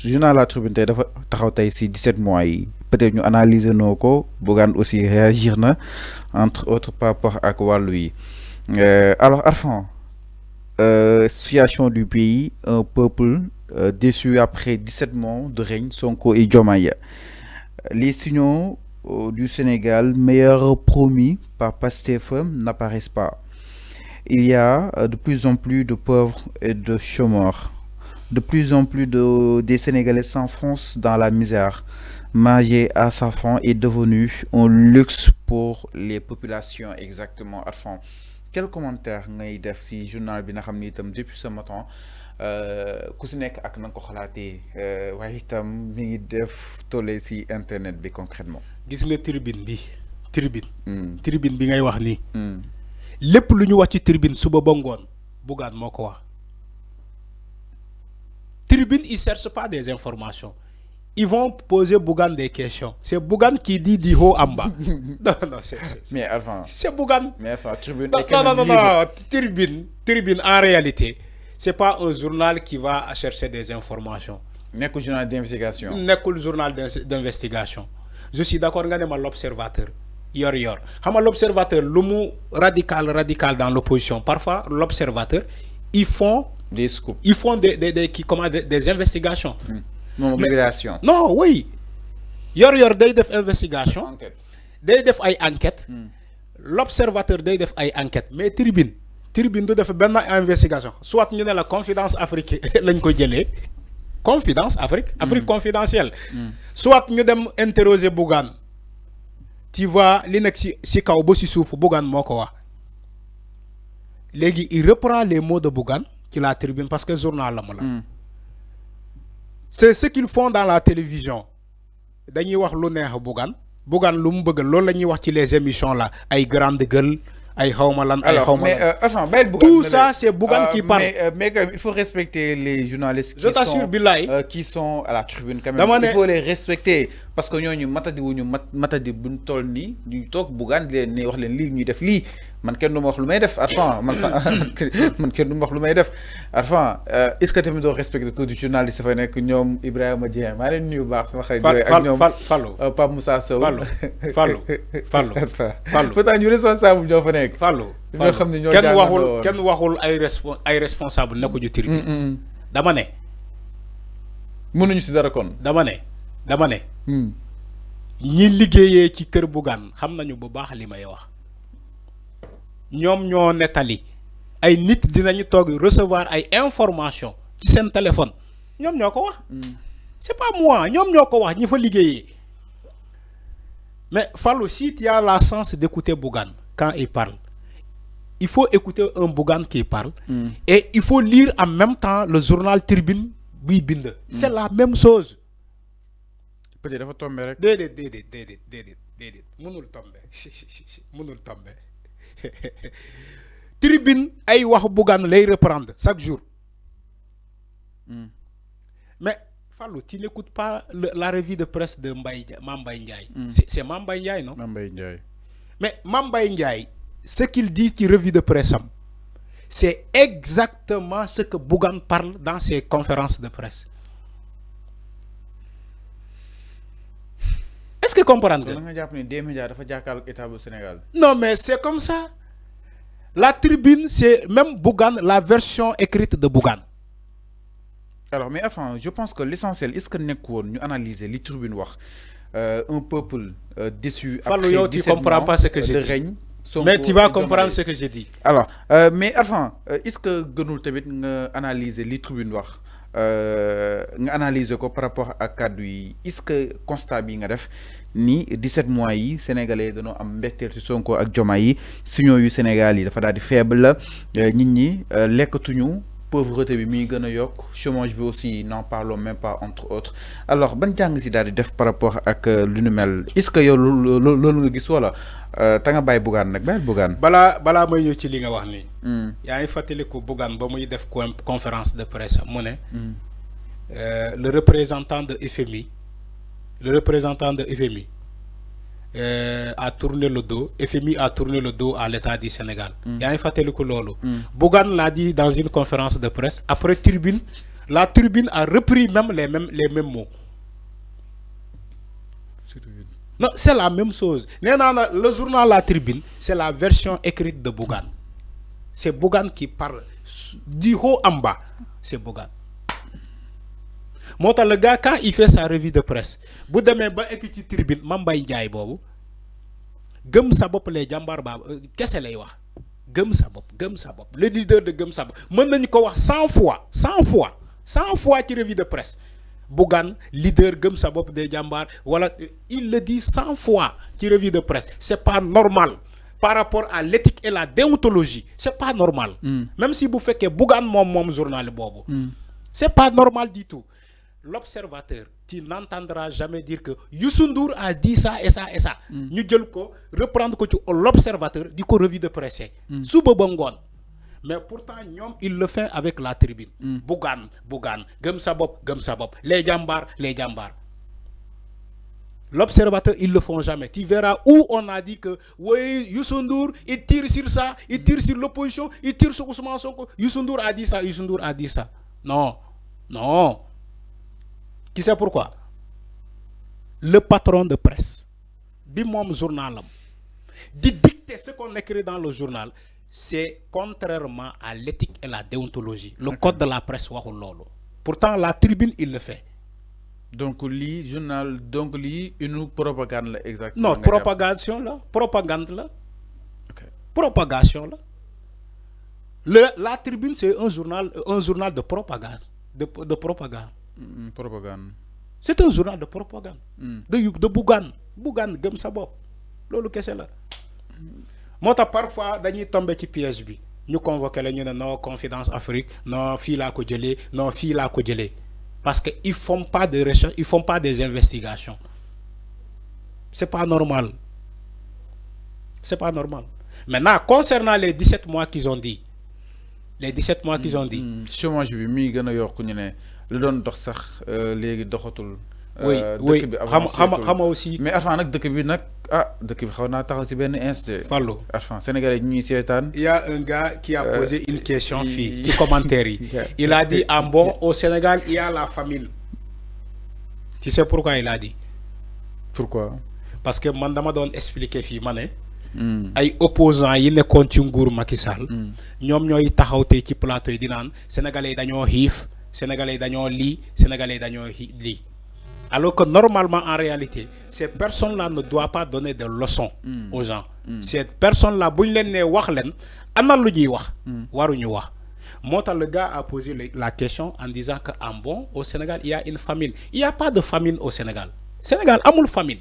journal La Tribune tey dafa taxaw tey si 17 mois yi peut-être ñu analyser noo ko Bougane aussi réagir na entre autres par rapport ak wàllu yi alors Arfan situation du pays un peuple déçu après 17 mois de règne Sonko et Diomaye. Les signaux du Sénégal meilleurs promis par Pastef n'apparaissent pas. Il y a de plus en plus de pauvres et de chômeurs. De plus en plus des Sénégalais s'enfoncent dans la misère. Manger à sa faim est devenu un luxe pour les populations. Exactement. Arfan, quel commentaire ngay def ci journal bi nga xam ni itam depuis ce matin ku si nekk ak na nga ko xalaatee waaye itam mi ngi def tolle ci internet bi concrètement. gis nga tribune bi tribune bi ngay wax nii. lépp lu ñu wax ci tribune suba ba ngoon Bougane moo ko wax. Tribune ils cherchent pas des informations. Ils vont poser Bougane des questions. C'est Bougane qui dit du haut en bas. Non, mais avant. C'est Bougane. Mais enfin, Tribune. Non. Tribune, en réalité, c'est pas un journal qui va chercher des informations. N'est qu'un journal d'investigation. N'est qu'un journal d'investigation. Je suis d'accord avec l'observateur. Yor. L'observateur, l'homme radical dans l'opposition. Parfois, l'observateur, ils font des scoops. Ils font des investigations. Non, obligation. Non, oui. Yor day def investigation. Enquête. Day def ay enquête. L'observateur day def ay enquête. Mais Tribune du def ben investigation. Soit ñu ne la confidence africaine lañ ko jëlé. Confidence Afrique confidentielle. Soit ñu dem interroger Bougane. Tu vois li nek ci kaw bo ci souf Bougane moko wax. Légui il reprend les mots de Bougane qui la Tribune parce que journal la mo la. C'est ce qu'ils font dans la télévision. Dañuy wax lu neex Bougane lu mu bëgg loolu lañuy wax ci les émissions là ay grande gueule ay xawma lan ay xawma mais tout ça c'est Bougane qui parle. Mais il faut respecter les journalistes qui sont à la Tribune quand même. Il faut les respecter parce que ñooñu matadi buñ toll nii ñu toog Bougane di leen ne wax leen lii ñuy def lii man kenn du ma wax lu may def Arfan man kenn du ma wax lu may def Arfan est-ce que tamit doo respecter tout du journaliste fa nekk ñoom Ibrahima Dieng maa leen nuyu baax sama xarit yooyu ak ñoom Pape Moussa Sow Fallou pourtant ñu responsable ñoo fa nekk Fallou ñoo xam ne ñoo kenn waxul ay responsable nekku ju Tribune dama ne mënuñu si dara kon dama ne ñi liggéeyee ci kër Bougane xam nañu bu baax li may wax ñoom ñoo nettali ay nit dinañu toog recevoir ay information ci seen téléphone ñoom ñoo ko wax c'est pas moi ñoom ñoo ko wax ñi fa liggéeyee mais Fallou si tu as la chance d'écouter Bougane quand il parle il faut écouter un Bougane qui parle et il faut lire en même temps le journal Tribune buy bind c'est la même chose. peut-être dafa tombé rek. déedéet mënul tombé Tribune ay wax Bougane lay reprendre chaque jour. Mais Fallou, tu n'écoutes pas la revue de presse de Mame Mbaye Ndiaye. C'est Mame Mbaye Ndiaye, non? Mame Mbaye Ndiaye. Mais Mame Mbaye Ndiaye, ce qu'il dit ci revue de presse, c'est exactement ce que Bougane parle dans ses conférences de presse. Est-ce que comprendre? Non, mais c'est comme ça. La Tribune, c'est même Bougane, la version écrite de Bougane. Alors, mais enfin, je pense que l'essentiel, est-ce que nous analyser les Tribunes un peuple déçu après 17 tu comprends pas ce que j'ai dit. Mais tu vas comprendre ce que j'ai dit. Alors, mais enfin, est-ce que nous analyser les Tribunes nga analyser ko par rapport à cadre yi est-ce que constat bi nga def ni 17 mois yi sénégalais dañoo am mbettel ci Sonko ak Diomaye yi signaux yu Sénégal yi dafa daal di faible nit ñi lekkatuñu pauvreté bi mi gëna yok chômage bi aussi n'en parlons même pas entre autres alors ban jang ci daal di def par rapport ak lu nu mel est-ce que yow loolu nga gis wala ta nga bay Bougane nak bay Bougane bala may ñëw ci li nga wax ni yaa ngi fàttaliku Bougane ba muy def conférence de presse mu ne le représentant de FMI a tourné le dos FMI a tourné le dos à l'État du Sénégal yaa ngi fàttaliku loolu Bougane l'a dit dans une conférence de presse après Tribune La Tribune a repris même les mêmes mots. Non, c'est la même chose. Le journal La Tribune, c'est la version écrite de Bougane. C'est Bougane qui parle du haut en bas. C'est Bougane. Le gars, quand il fait sa revue de presse, bu demee ba écrit Tribune Mambay Ndiaye boobu gëm sa bopp les jàmbaar ba kese lay wax gëm sa bopp le leader de gëm sa bopp mën nañu ko wax 100 fois ci revue de presse. Bougane, leader gëm sa bopp des jàmbaar voilà, il le dit 100 fois ci revue de presse. C'est pas normal par rapport à l'éthique et la déontologie. C'est pas normal. Même si vous faites que Bougane mom journal bobo. C'est pas normal du tout. L'observateur, tu n'entendras jamais dire que Youssou Ndour a dit ça et ça et ça. Nous devons reprendre l'observateur du revue de presse. Sous Bobongon. Mais pourtant, il le fait avec La Tribune. Bougane, gëm sa bopp, les jàmbaar. L'observateur, ils le font jamais. Tu verras où on a dit que oui, Youssou Ndour, il tire sur ça, il tire sur l'opposition, il tire sur Ousmane Sonko. Youssou Ndour a dit ça, Non. Tu sais pourquoi? Le patron de presse, bimom journal, dit dicter ce qu'on écrit dans le journal, c'est contrairement à l'éthique et la déontologie. Le code de la presse, pourtant la Tribune, il le fait. Donc, li journal, une propagande là, exactement. Non, propagation là. Okay. Propagation là. La Tribune, c'est un journal de propagande. De propagande. Propagande. C'est un journal de propagande. De Bougane. Bougane, gëm sa bopp. Lolu kessé la. Mota parfois dañuy tomber ci piège bi. Ñu convoquer la ñu ne non Confidence Afrique, non fi la ko jëlé, non fi la ko jëlé. Parce que ils font pas de recherche, ils font pas des investigations. C'est pas normal. C'est pas normal. Maintenant, concernant les 17 mois qu'ils ont dit. Chômage bi mi gëna yok ñu né lu doon dox sax légui doxatul. Oui, xam aussi. Mais avant nak dëkk bi xawna taxaw ci ben instant. Fallu. Enfin Sénégalais ñi sétane. Il y a un gars qui a posé une question qui commentaire. Il a dit au Sénégal il y a la famine. Tu sais pourquoi il a dit? Pourquoi? Parce que man dama doon expliquer fi mané ay opposants yi nekkoon ci nguur Macky Sall ñom ñoy taxaw té ci plateau yi di naan sénégalais dañoo xiif sénégalais dañoo li sénégalais dañoo li alors que normalement en réalité ces personnes là ne doivent pas donner de leçons aux gens. Ces personnes là buñ leen né wax leen ana lu ñuy wax waruñu wax motax le gars a posé la question en disant que au Sénégal il y a une famine. Il y a pas de famine au Sénégal. Sénégal amul famine.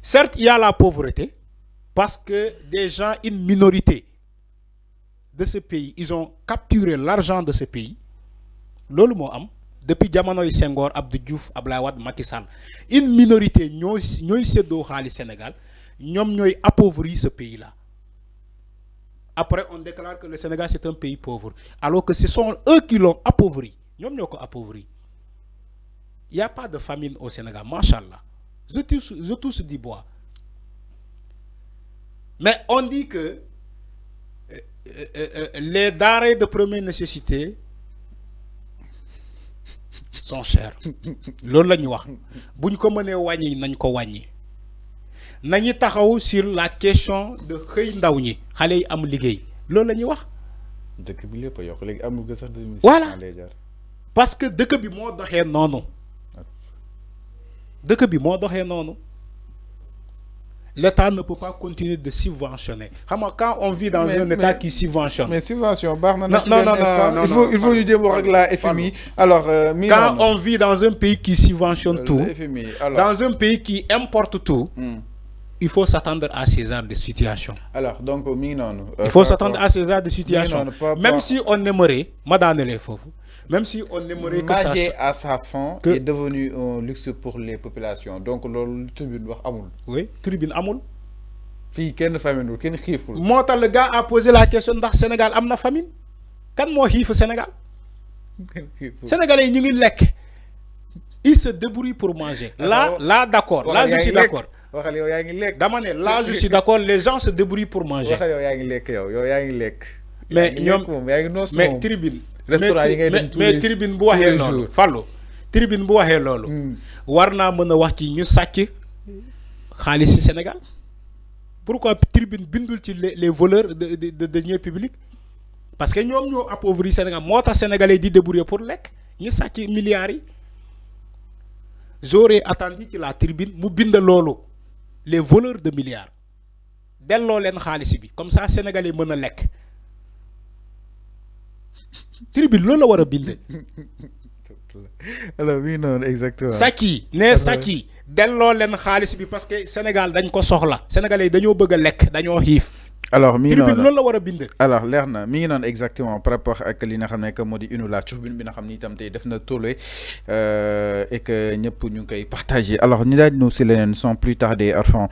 Certes, il y a la pauvreté parce que des gens, une minorité de ce pays, ils ont capturé l'argent de ce pays. Lolu mo am depuis jamonoy Senghor, Abdou Diouf, Abdoulaye Wade, Macky Sall. Une minorité ñoy séddo xali Sénégal, ñom ñoy appauvrir ce pays-là. Après on déclare que le Sénégal c'est un pays pauvre alors que ce sont eux qui l'ont appauvri. Ñom ñoko appauvri. Il n'y a pas de famine au Sénégal, machallah. Je touche du bois. Mais on dit que les denrées de première nécessité sont chères. Loolu lañu wax. Buñ ko mëne wañi nañ ko wañi. Nañu taxaw sur la question de xey ndaw ñi, xalé yi am liggéey. Loolu lañu wax. Dëkk bi lépp yok légui amul ko sax de voilà. Parce que dëkk bi mo doxé noonu. L'État ne peut pas continuer de subventionner. Quand on vit dans un État qui subventionne. Mais subvention, non. Il faut lui dire avec la FMI. Alors, quand on vit dans un pays qui subventionne tout, FMI, dans un pays qui importe tout, il faut s'attendre à ces genres de situation. Alors, donc, il faut s'attendre à ces genres de situation. Même si on aimerait, madame les fauves. Même si on aimerait que ça à sa fin est devenu un luxe pour les populations. Donc, le tribune wax amul. Oui, tribune amul. Fi ken famine, ken xiful. Mota le gars a posé la question ndax Sénégal amna famine. Kan mo xif Sénégal? Sénégalais ñu ngi lek. Ils se débrouillent pour manger. Là d'accord. Là je suis d'accord. Waxal yow yaangi lek. Dama né là je suis d'accord, les gens se débrouillent pour manger. Waxal yow yaangi lek yow yaangi lek. Mais tribune restaurant yi ngay dem mais tribune bu waxee loolu Fallou tribune bu waxee loolu war naa mën a wax ci ñu sàcc xaalis ci Sénégal pourquoi tribune bindul ci les voleurs de deniers publics parce que ñoom ñoo appauvri Sénégal moo tax sénégalais di débrouiller pour lekk ñu sàcc milliards yi. J'aurais attendu ci la tribune mu bind loolu les voleurs de milliards delloo leen xaalis bi comme ça sénégalais mën a lekk tribune loolu la war a bind. alors oui non exactement. sàcc yi nee sàcc yi delloo leen xaalis bi parce que Sénégal dañ ko soxla sénégalais yi dañoo bëgg a lekk dañoo xiif. alors mi ngi noonu loolu la war a bind. alors leer na mi ngi noonu exactement par rapport ak li nga xam ne que moo di une la tribune bi nga xam ni itam tey def na tollé et que ñëpp ñu ngi koy partagé alors ñu daal di ñëw si leneen sans plus tarder Arfan